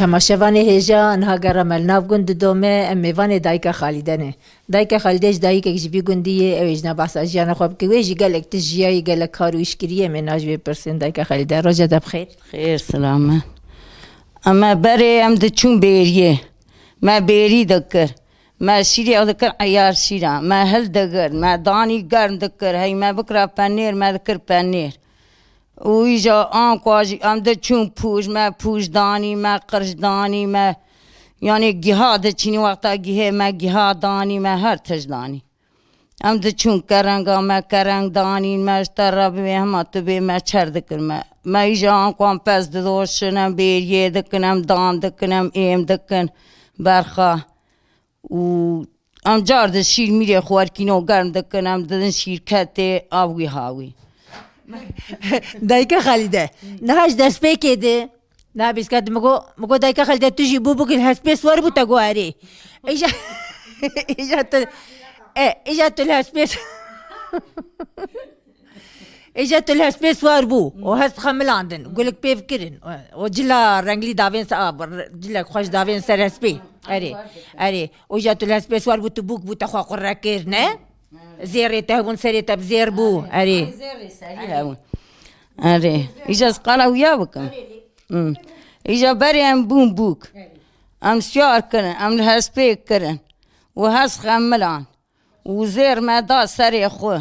تماشاوان هجا انها گرامل ناف گند دومه امیوان دایکا خالدنه دایکا خالدش دایکا جبی گندیه اویج نباس اجیانا خواب که ویجی گلک تجیایی گلک کارو ایشکریه من ناجبی پرسین دایکا خالده روزا دب خیر خیر سلامه اما بره ام ده چون بیریه ما بیری دکر ما شیری او دکر عیار شیرا ما هل دگر ما دانی گرم دکر هی ما بکرا پنیر ما دکر پنیر ویجا آن کواجی ام ده چون پوش ما پوش دانی ما قرش دانی ما یعنی گیها ده چینی وقتا گیه ما گیها دانی ما هر تج دانی ام ده چون کرنگا ما کرنگ دانی ما اشترا بی همه تبی ما چر دکر ما ایجا آن کوام پس دوشنم بیریه دکنم دان دکنم ایم دکن برخا و ام جارد شیر میره خوارکینو گرم دکنم دادن شیرکت آوی هاوی دایکا خالده نهاش دست پیکیده نه بیسکت مگو دایکا خالده تجی بو بگل هسپیس ور بو تگو اری ایجا ایجا تل هسپیس ایجا تل هسپیس ور بو و هست خملاندن گلک پیف کرن و جلا رنگلی داوین سا جلا خوش داوین سر هسپی اری اوجا تل هسپیس ور بو تو بوک بو تخوا قرر کر نه زیره تهون سری تب زیر بو اری اره ایجا سقالا ویا بکن ایجا بری ام بوم بوک ام سیار کرن ام هسپیک کرن و هست خملان و زیر ما دا سری خو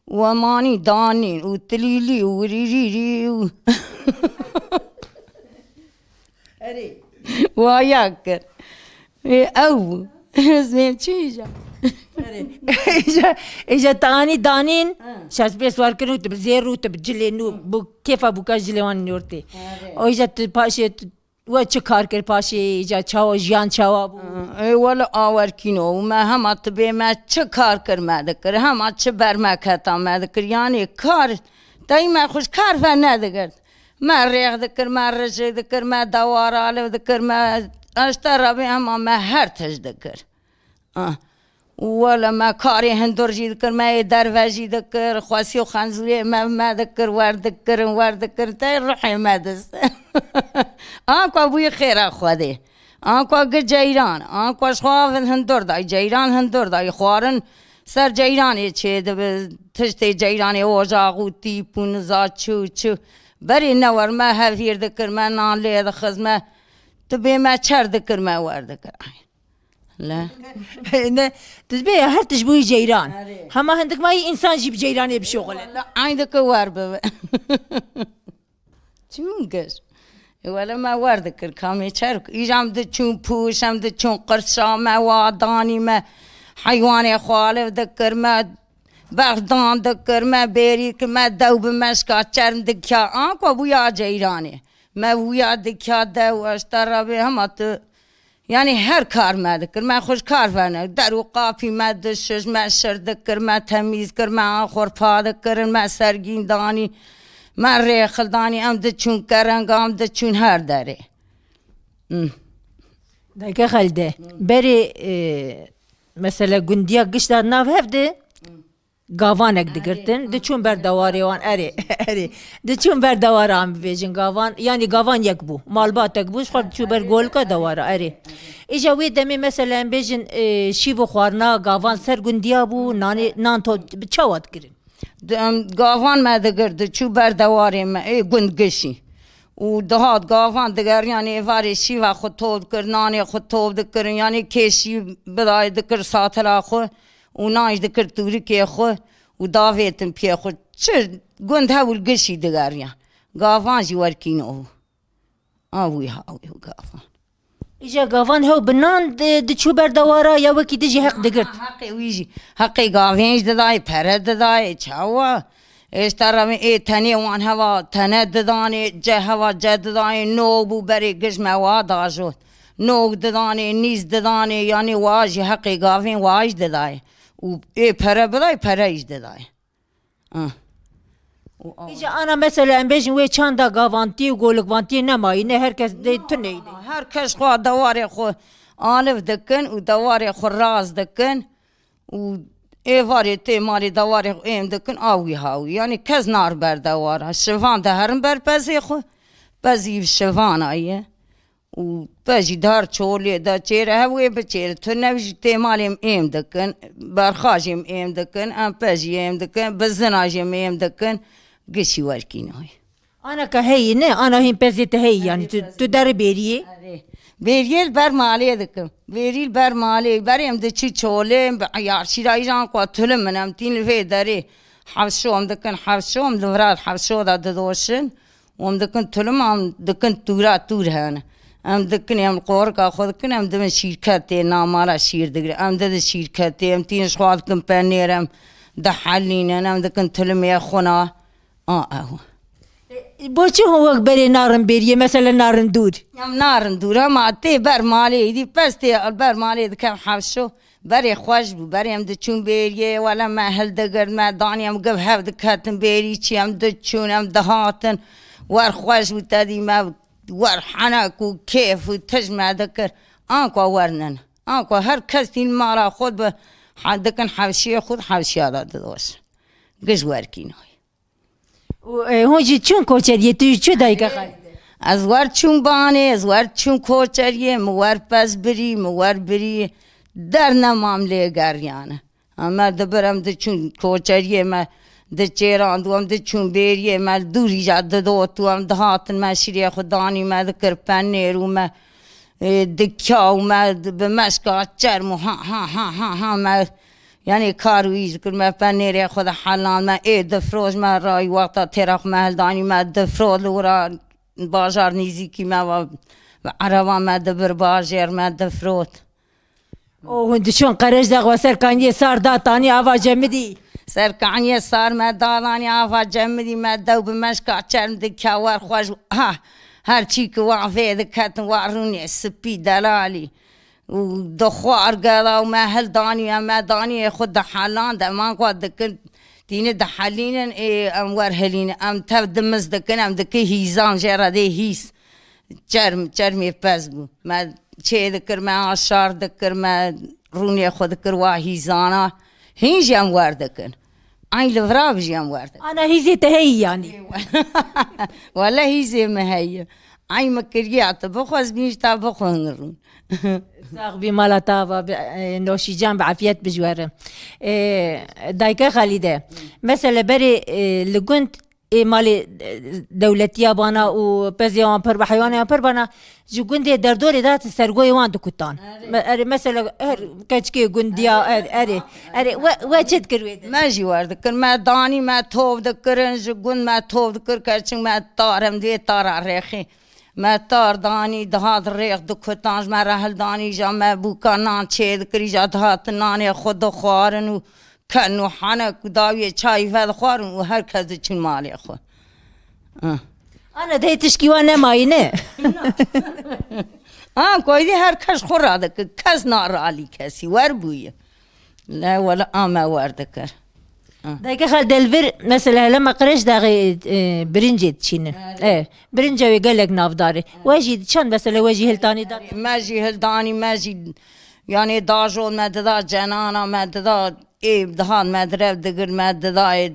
و مانی دانین و تلیلی و ریری و و آیا کر او اسمیم چی ایجا ایجا تانی دانین شاش بیس وار کنو تب زیر رو تب جلی نو بو کیفا بو کاش جلیوان نیورتی ایجا پاشه و چه کار کر پاشه ایجا چاو جیان چاوا بو ای والا آور کینو و ما هم اتبه ما چه کار کر ما دکر هم چه بر ما کتا ما دکر یعنی کار دای ما خوش کار فن ندکر ما ریغ دکر ما رجه دکر ما دوار آلو دکر ما اشترا به هم ما هر تج دکر ولا ما کاری هندورجی دکر ما دروازی دکر خاصی و خانزوری ما دکر ور دکر تای روحی ما دست آنکو بوی خیره خوده آنکو گر جیران آنکو شخواف هندور دای جیران هندور دای خوارن سر جیرانی چه دب تشت جیرانی اوجاقو تیپون زا چو بری نور ما هفیر دکر ما نان لید خز ما تبی ما چر دکر ما ور دکر لا نه تبي هل تجبوي جيران هما عندك ما انسان جيب جيراني بشغل لا عندك وربه چونگش ولا ما وردك الكامي شارك يجام د چون پوشم د چون قرصا ما واداني ما حيواني خالف ذكر ما بغدان ذكر ما بيريك ما دوب مشكا چرم دكيا آنكو بويا جيراني ما بويا دكيا دو اشترا به همت يعني هر کار ما دکر ما خوش کار ورنه در و قافی ما دشش ما شر دکر ما تمیز کر ما خورپا دکر ما سرگین دانی ما ریخل دانی ام ده چون کرنگ ام ده چون هر داره دایکا خالده بری مثلا گندیا گشتار ناف هفته گاوانک دگرتن ده چون بر دواری وان اری ده چون بر دوار هم بیجن گاوان یعنی گاوان یک بو مالبات یک بوش خورد چون بر گول که دواره اری ایجا وی دمی مثلا بیجن شیو خوارنا گاوان سر گندیا بو نان تو چواد کرن گاوان ما دگر ده چون بر دواری ما گند گشی و دهات گاوان دگر یعنی واری شیو خود توب کر نانی خود توب دکر یعنی کشی بدای دکر ساتلا خود و ناش دکر توری که خو و داویتن پی خو چه گند هول گشی دگریا گاوان جی ورکینو آوی هاوی گاوان ایجا گاوان هاو بنان دچو بر دوارا یا وکی دجی حق دگرت حقی ویجی حقی گاوینج ددای پرد ددای چاوا اشترا ای تنی وان هوا تنه ددانی جه هوا جه ددای نو بو بری گش مواد آجود نو ددانی نیز ددانی یعنی واجی حقی گاوین واج ددای و ای پره بدای پره ایش ددای ایجا انا مثلا بیجن وی چاندا گاوانتی و گولگوانتی نمایی نه هرکس دی تو نیده هر کس خوا دواری خو آلف دکن و دواری خو راز دکن و ای واری تی ماری دواری خو ایم دکن آوی هاوی یعنی کس نار بر دواره شوان ده هرم بر پزی خو پزی شوان آیه و بجی دار چولی دا چیر هوی بچیر تو نویش تیمالیم ایم دکن برخاجیم ایم دکن ام بجی ایم دکن بزناجیم ایم دکن گشی ورکی نوی انا که هی نه انا هیم پزیت هی یعنی تو در بیریه Beriyel ber maliye dikim. Beriyel ber maliye. Beriyem de çi çoğulem. Yar şirayı jan kwa tülüm menem. Tin ve deri. Havşom dikin havşom. Livrat havşo da dedoşin. Dikin tülüm am dikin tura tur hane. Em dikin em qor ka xod dikin em de şirkete namara şir digre. Em de şirkete em tin şwad dikin penerem. De hallinen em dikin tülüm ya khona. Ahu. بوچه هو بری نارن بیریه مثلا نارن دور يم نارن دورا ما تي بر مالي دي بس تي بر مالي كم حوشو بري خوش بو بري ام دچون بيريه ولا ما هل دغر ما داني ام قب هف دكاتن بيري چي ام دچون ام دهاتن ور خوش بو تدي ما ور حنك وكيف وتجمع ذكر انكو ورنن انكو هر كس تين مارا خود به حدكن حوشي خود حوشي هذا دوس گز وركينو هون جی چون کوچریه توی چه دایگه خواهی؟ از ور چون بانه از ور چون کوچریه موار پس بری موار بری در نمامله گریانه اما دبرم ده چون کوچریه ما ده چیران دوام ده چون بیریه ما دوری جاد دو تو هم دهاتن ما شیریه خدانی ما ده کرپنیر و ما ده کیاو ما به مشکا چرم و ها ما یعنی کارویز کر ما پنیره خود حالان ما دفروز ما رای وقتا ترخ مهلدانی ما دفروز لورا بازار نیزیکی ما و عربان ما دبر بازار ما دفروز او هندی چون قرش داغ و سرکانی سار داتانی آوا جمدی سرکانی سار ما دادانی آفا جمدی ما دو بمشکا چرم دکاوار خوش هر چی که وعفه دکتن وعرونی سپی دلالی و دخوار قالا وما هل داني ما داني خد دحالان ده ما قد دكن تيني دحالين ام ورهلين ام تبدمز دكن ام دكي هيزان جرا دي هيس جرمي بزبو ما چه دكر ما عشار دكر ما روني خد دكر واهيزانا هين جام ور دكن اي لفراب جام ور دكن انا هیزی تهی یعنی ولا هيزي ما هي اي مكريات بخوز بيش تا بخونرون ساق بی مالاتا و نوشیجان بعافیت بجواره دایکه خالیده مثلا بری لگوند مال دولتی بانا و پزیان پر بحیوان پر بانا جو گوندی در دور دات سرگوی وان دکتان مثلا کچکی گوندیا اره و چت کروید ما جوار دکر ما دانی ما توب دکرن جو گوند ما توب دکر کرچن ما تارم دی تار عریخی ما تار دانی دهات ریخ دکتانج ما رحل دانی جا ما بوکانان چه دکری جا دهات نانی خود خوارن و کنو حنک و داوی چای فد خوارن و هر کس چون مالی خود انا ده تشکیوان نمایی نه کویدی هر کس خورا دکر کس نارالی کسی ور بویه لا ولا ما ور دکر دایکه خال دلور مثلا لما قرش داغي برنجي تشين برنجة ويقلق نافداري واجي شان مثلا واجي هلتاني دار ماجي هلداني ماجي يعني داجون ما ددا جنانا ما ددا دهان ما درب دگر ما ددا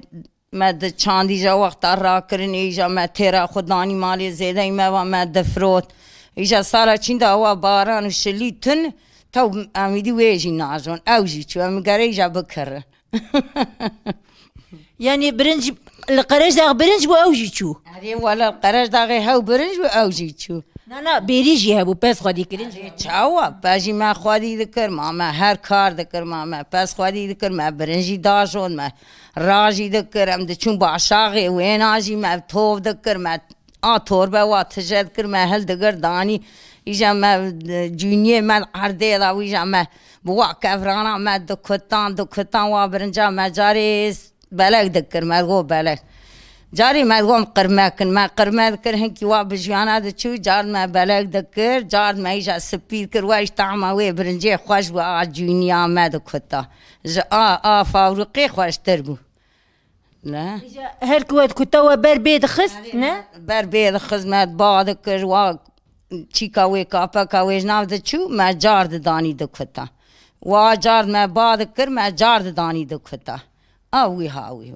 ما د چاندی جا وقت را کرن ایجا ما تیرا خدانی مالی زیده ما دفروت ایجا سارا چین دا هوا باران و شلیتن تو امیدی ویجی نازون اوجی چو امگره ایجا بکره يعني برنج القرش داغ برنج بو اوجي شو هذه ولا القرش داغي هاو برنج و اوجي شو لا بيريجي هبو بس خدي كرنج چاوا باجی ما خودی دکر ما هر کار دکر ما پس خودی دکر ما برنجی داشون ما راجی دکر ام د چون باشاغي وين اجي ما توف دکر ما توربه و تجد کر ما هل دکر دانی ایجا ما جونیه ما عرده دا ویجا ما بوا کفرانا ما دکتان و برنجا ما جاری بلک دکر ما گو بلک جاری ما گو ما قرمه دکر هنکی و بجیانا دچو جار ما بلک دکر جار ما ایجا سپید کر و ایش طعما وی برنجه خوش و جونیا ما دکتا فاورقی خوش تربو لا هر كواد كتوا بر بيد خس نه بر بيد خس ما بعد کر و چیکا وی کاپا کا وی جناب دچو ما جار دانی دکتا و جار ما بعد کر ما جار دانی دکتا اوی هاوی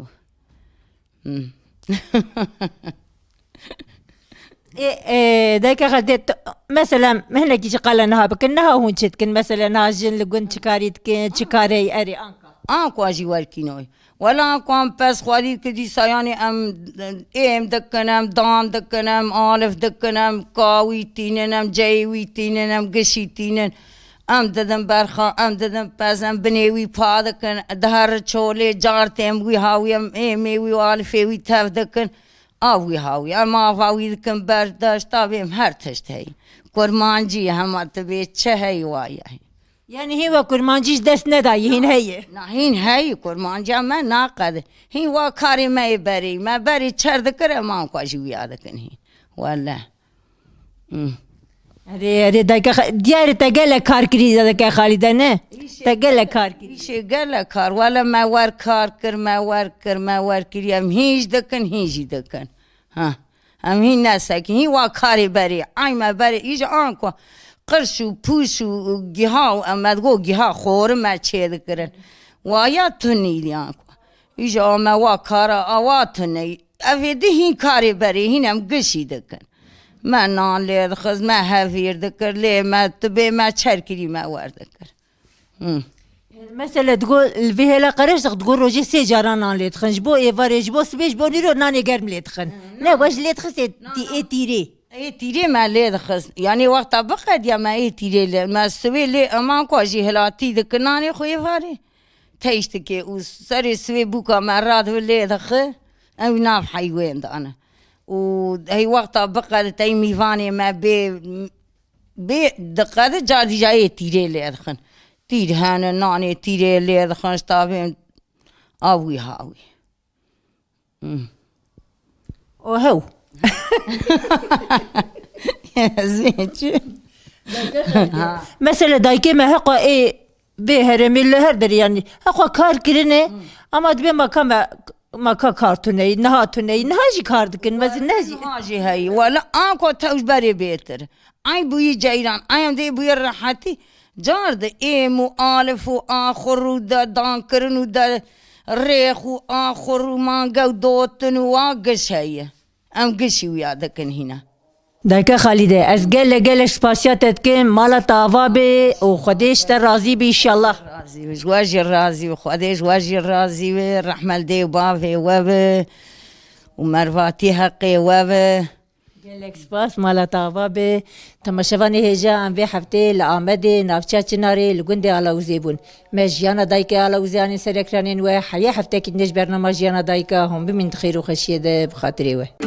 دايك خدت مثلا هنا كي قال نها بكنها هون تشتكن مثلا ناجن لقون تشكاريت كين تشكاري اري انكا آنکو آجی ورکینوی ولی آنکو هم پس خواهید که دی سایانی ایم دکنم دان دکنم آلف دکنم کاوی تیننم جیوی تیننم گشی تینن ددم برخا ددم پس بنیوی پا دکن دهر چوله جارتیم وی هاویم ایمی وی آلفی وی تف دکن آوی هاوی اما آوی دکن برداشت آویم هر تشت هی کرمانجی همه تبه چه هی وای هی يعني هو كرمانجيش دست نداي هين هي هین هی کرمانجا من ناقد هین وا کاری ما بری چرد کرے ما کو جو یاد کنی والله اري دايك ديار تقل كار كري داك خالد نه تقل كار كري شي قال کار ولا ما ور کار کر ما ور کری هم هیچ دکن هیچ دکن ها هم هین نسک هین وا کاری بری ای ما بری ایج آنکو قرش و پوش و گیها و امدگو گیها خور ما چه دکرن وایا تونی لیانکو ایج آما وا کارا آوا تونی افیده هین کاری بری هینم گشی دکن ما نان لید خز ما هفیر دکر لی ما تبه ما چرکری ما ور دکر مثلا تقول الفيهلا قرش تقول روجي سي جاران لي تخنج بو ايفاريج بو سبيش بو نيرو ناني قرم لي تخن لا واش لي تخس تي تيري ای تیره ما لید خست یعنی وقتا بقید یا ما ای تیره لید ما سوی لی امان کو جی هلاتی دکنانی خوی واره تیشت که او سری سوی بوکا ما راد و لید خ او ناف حیوان دانه و هی وقتا بقید تای میوانی ما بی دقیقه جادی جای تیره لید خن تیر هنه نانی تیره لید خن ستابیم آوی هاوی او هو زين شو مثلا دايكي ما هقا ايه بهرمي اللي هردر يعني هقا كار كرنه اما دبي ما كارتوني نهاتوني نهاجي كاردكن بس نهاجي هاجي هاي ولا انكو توش بري بيتر اي بوي جيران اي ام دي بوي راحتي جارد اي مؤلف واخر ودا دانكرن ودا ريخ واخر ومانجا ودوتن واقش هي ام قشي ويادكن هنا دايكا خالده از قال سباسياتت كين مالا طافا بي وخديش ترازي بي ان شاء الله رازي وجواجي الرازي وخديش واجي الرازي والرحمة دي وبافي وبا ومرواتي حقي وبا قالك سباس مالا طافا بي تماشفاني هجا ام بي حفتي لآمدي نافشا چناري لقندي على وزيبون ما جيانا دايكا على وزياني سركرانين وحيا حفتك النج برنامج جيانا دايكا هم بمن خير وخشيه ده بخاطري وه